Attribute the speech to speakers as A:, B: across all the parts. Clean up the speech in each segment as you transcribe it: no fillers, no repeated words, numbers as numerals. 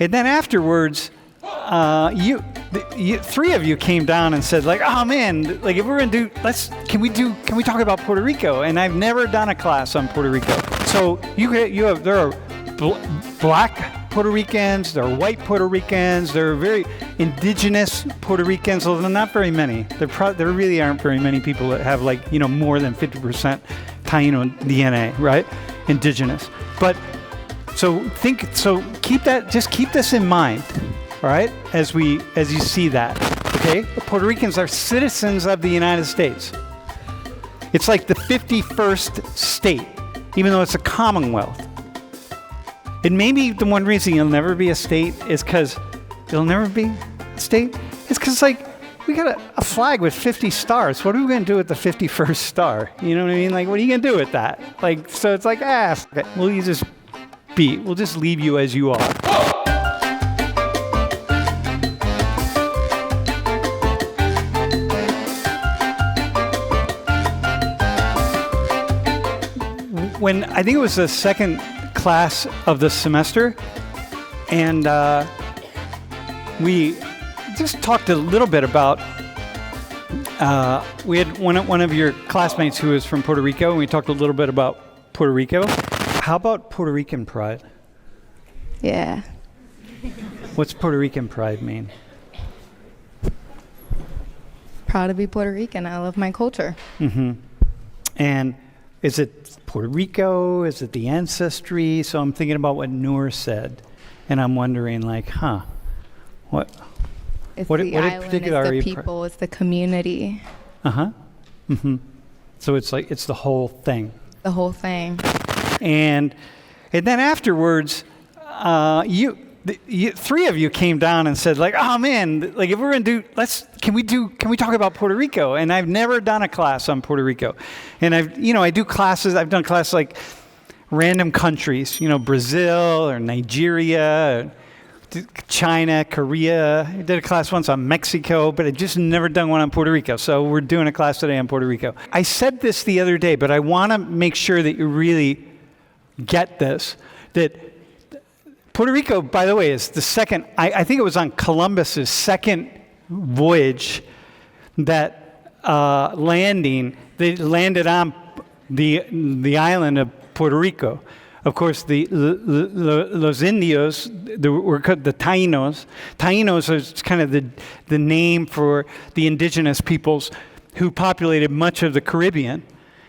A: And then afterwards, three of you came down and said, like, oh man, like if we're gonna do, can we talk about Puerto Rico? And I've never done a class on Puerto Rico. So there are black Puerto Ricans, there are white Puerto Ricans, there are very indigenous Puerto Ricans, although not very many. There really aren't very many people that have more than 50% Taino DNA, right? Indigenous. But keep this in mind, all right? As you see that, okay? Puerto Ricans are citizens of the United States. It's like the 51st state, even though it's a commonwealth. And maybe the one reason you'll never be a state is because you'll never be a state. It's because, we got a flag with 50 stars. What are we going to do with the 51st star? You know what I mean? What are you going to do with that? So it's okay. We'll just leave you as you are. When I think it was the second class of the semester, and we just talked a little bit about, we had one of your classmates who was from Puerto Rico, and we talked a little bit about Puerto Rico. How about Puerto Rican pride?
B: Yeah.
A: What's Puerto Rican pride mean?
B: Proud to be Puerto Rican. I love my culture.
A: Mm-hmm. And is it Puerto Rico? Is it the Ancestry? So I'm thinking about what Noor said, and I'm wondering, what?
B: It's
A: what
B: the island, it's the people, it's the community.
A: Uh-huh. Mm-hmm. So it's the whole thing.
B: The whole thing.
A: And then afterwards, three of you came down and said, oh man, if we're gonna do, can we talk about Puerto Rico? And I've never done a class on Puerto Rico. And I've done classes like random countries, Brazil or Nigeria, China, Korea. I did a class once on Mexico, but I've just never done one on Puerto Rico. So we're doing a class today on Puerto Rico. I said this the other day, but I want to make sure that you really get this, that Puerto Rico, by the way, is the second, I think it was on Columbus's second voyage that they landed on the island of Puerto Rico. Of course, los indios, were called the Tainos. Tainos is kind of the name for the indigenous peoples who populated much of the Caribbean.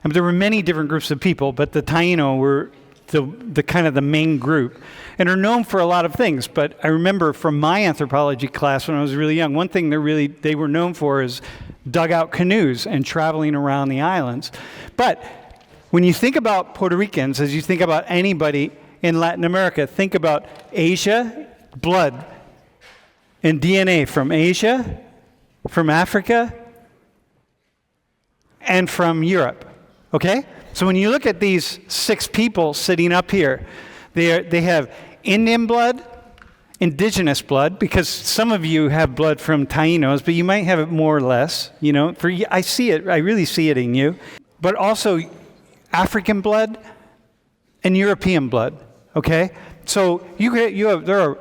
A: And there were many different groups of people, but the Taino were the kind of the main group, and are known for a lot of things. But I remember from my anthropology class when I was really young, one thing they were known for is dugout canoes and traveling around the islands. But when you think about Puerto Ricans, as you think about anybody in Latin America, think about Asia, blood and DNA from Asia, from Africa, and from Europe. Okay? So when you look at these 6 people sitting up here, they have Indian blood, indigenous blood, because some of you have blood from Tainos, but you might have it more or less. I see it. I really see it in you. But also African blood and European blood. Okay, so there are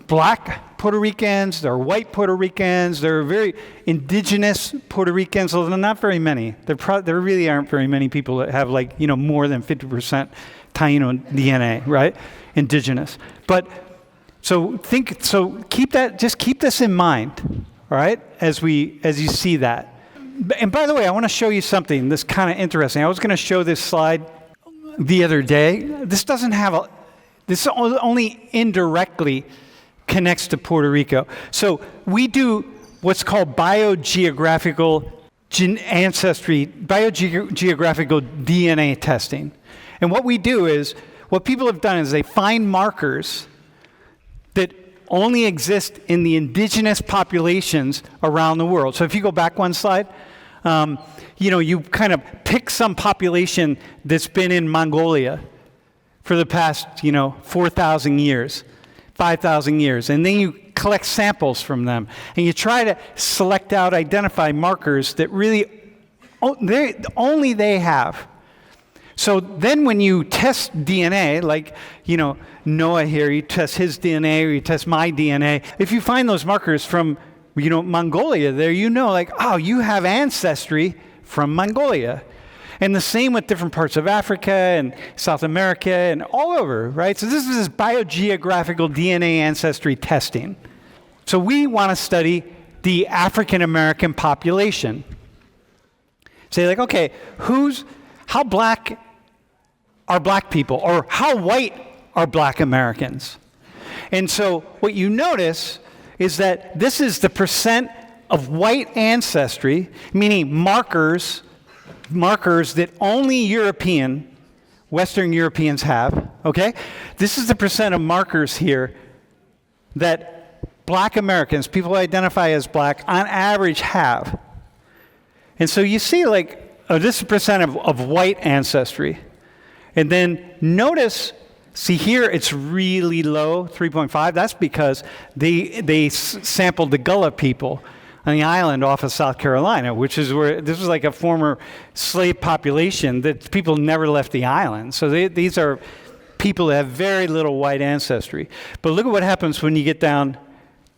A: black Puerto Ricans, there are white Puerto Ricans, there are very indigenous Puerto Ricans, although not very many. There really aren't very many people that have more than 50% Taino DNA, right? Indigenous. But keep this in mind, all right? As you see that. And by the way, I want to show you something that's kind of interesting. I was going to show this slide the other day. This only indirectly connects to Puerto Rico. So we do what's called biogeographical ancestry, biogeographical DNA testing. And what people have done is they find markers that only exist in the indigenous populations around the world. So if you go back one slide, you kind of pick some population that's been in Mongolia for the past, 4,000 years, 5,000 years, and then you collect samples from them, and you try to identify markers that really only they have. So then when you test DNA, like, Noah here, you test his DNA or you test my DNA, if you find those markers from, Mongolia there, like, oh, you have ancestry from Mongolia. And the same with different parts of Africa and South America and all over, right? So this is biogeographical DNA ancestry testing. So we want to study the African American population. Say like, okay, how black are black people, or how white are black Americans? And so what you notice is that this is the percent of white ancestry, meaning markers that only Western Europeans have, okay? This is the percent of markers here that black Americans, people who identify as black, on average have. And so you see like, this is the percent of white ancestry. And then notice, see here, it's really low, 3.5. That's because they sampled the Gullah people on the island off of South Carolina, which is where this was like a former slave population that people never left the island. So these are people that have very little white ancestry. But look at what happens when you get down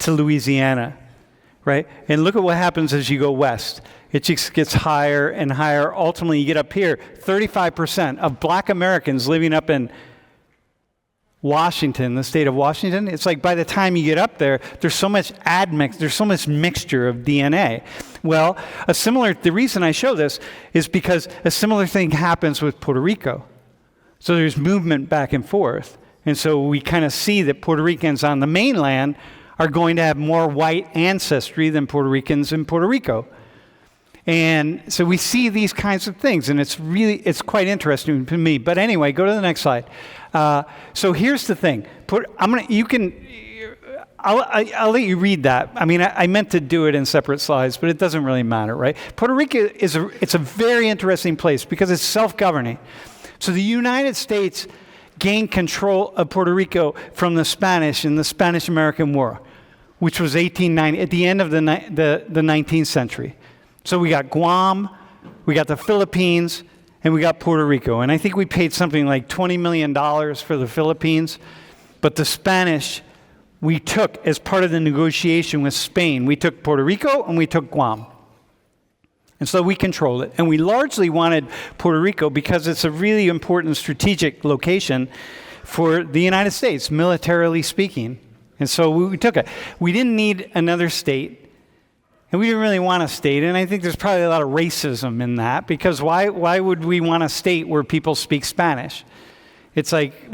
A: to Louisiana, right? And look at what happens as you go west. It just gets higher and higher. Ultimately, you get up here, 35% of black Americans living up in Washington, the state of Washington. It's like by the time you get up there, there's so much there's so much mixture of DNA. Well, the reason I show this is because a similar thing happens with Puerto Rico. So there's movement back and forth. And so we kind of see that Puerto Ricans on the mainland are going to have more white ancestry than Puerto Ricans in Puerto Rico. And so we see these kinds of things, and it's quite interesting to me. But anyway, go to the next slide. So here's the thing. I'll let you read that. I mean, I meant to do it in separate slides, but it doesn't really matter, right? Puerto Rico it's a very interesting place because it's self-governing. So the United States gained control of Puerto Rico from the Spanish in the Spanish-American War, which was 1890, at the end of the 19th century. So we got Guam, we got the Philippines, and we got Puerto Rico. And I think we paid something like $20 million for the Philippines. But the Spanish, we took as part of the negotiation with Spain. We took Puerto Rico and we took Guam. And so we controlled it. And we largely wanted Puerto Rico because it's a really important strategic location for the United States, militarily speaking. And so we took it. We didn't need another state. And we didn't really want a state, and I think there's probably a lot of racism in that, because why would we want a state where people speak Spanish? It's like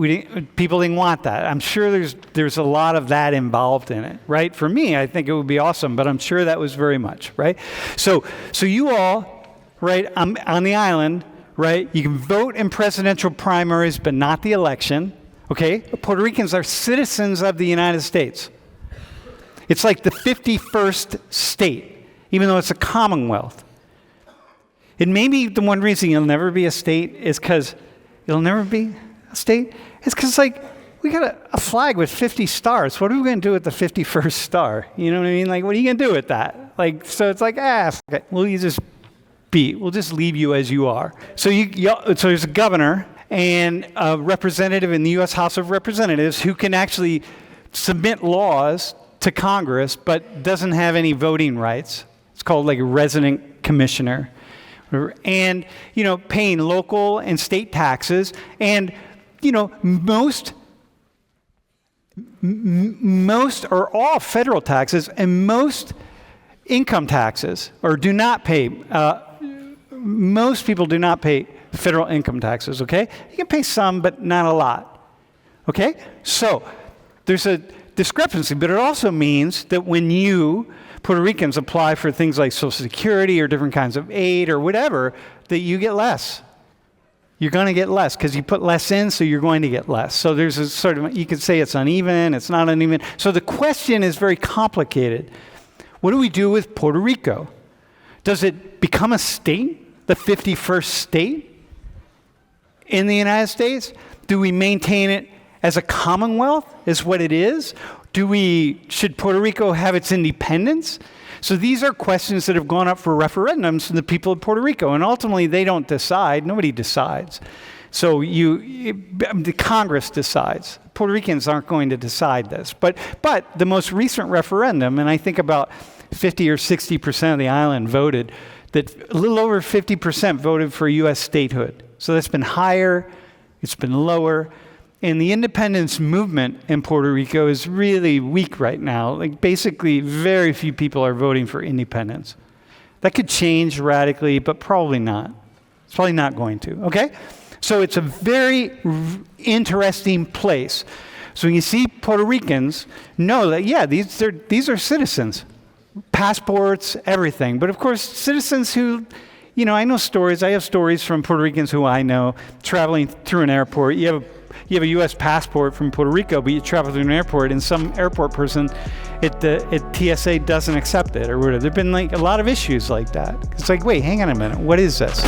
A: people didn't want that. I'm sure there's a lot of that involved in it, right? For me, I think it would be awesome, but I'm sure that was very much, right? So you all, right, on the island, right, you can vote in presidential primaries, but not the election, okay? Puerto Ricans are citizens of the United States. It's like the 51st state, even though it's a commonwealth. And maybe the one reason you'll never be a state is because you'll never be a state. It's because, like, we got a flag with 50 stars. What are we going to do with the 51st star? You know what I mean? Like, what are you going to do with that? Like, so it's like, we'll just leave you as you are. So so there's a governor and a representative in the U.S. House of Representatives who can actually submit laws to Congress, but doesn't have any voting rights. It's called like a resident commissioner. And, paying local and state taxes. And, most or all federal taxes and most income taxes, or do not pay. Most people do not pay federal income taxes, okay? You can pay some, but not a lot, okay? So there's a discrepancy, but it also means that when Puerto Ricans apply for things like Social Security or different kinds of aid or whatever, that you get less. You're going to get less because you put less in, so you're going to get less. So there's a sort of, you could say it's uneven, it's not uneven. So the question is very complicated. What do we do with Puerto Rico? Does it become a state, the 51st state in the United States? Do we maintain it as a commonwealth, is what it is? Should Puerto Rico have its independence? So these are questions that have gone up for referendums from the people of Puerto Rico, and ultimately they don't decide. Nobody decides. So the Congress decides. Puerto Ricans aren't going to decide this. But the most recent referendum, and I think about 50 or 60% of the island voted, that a little over 50% voted for U.S. statehood. So that's been higher, it's been lower. And the independence movement in Puerto Rico is really weak right now. Like basically very few people are voting for independence. That could change radically, but probably not. It's probably not going to, okay? So it's a very interesting place. So when you see Puerto Ricans, know that, yeah, these are citizens. Passports, everything. But of course, citizens who, I know stories. I have stories from Puerto Ricans who I know traveling through an airport. You have a U.S. passport from Puerto Rico, but you travel through an airport, and some airport person at TSA doesn't accept it or whatever. There've been like a lot of issues like that. It's like, wait, hang on a minute. What is this?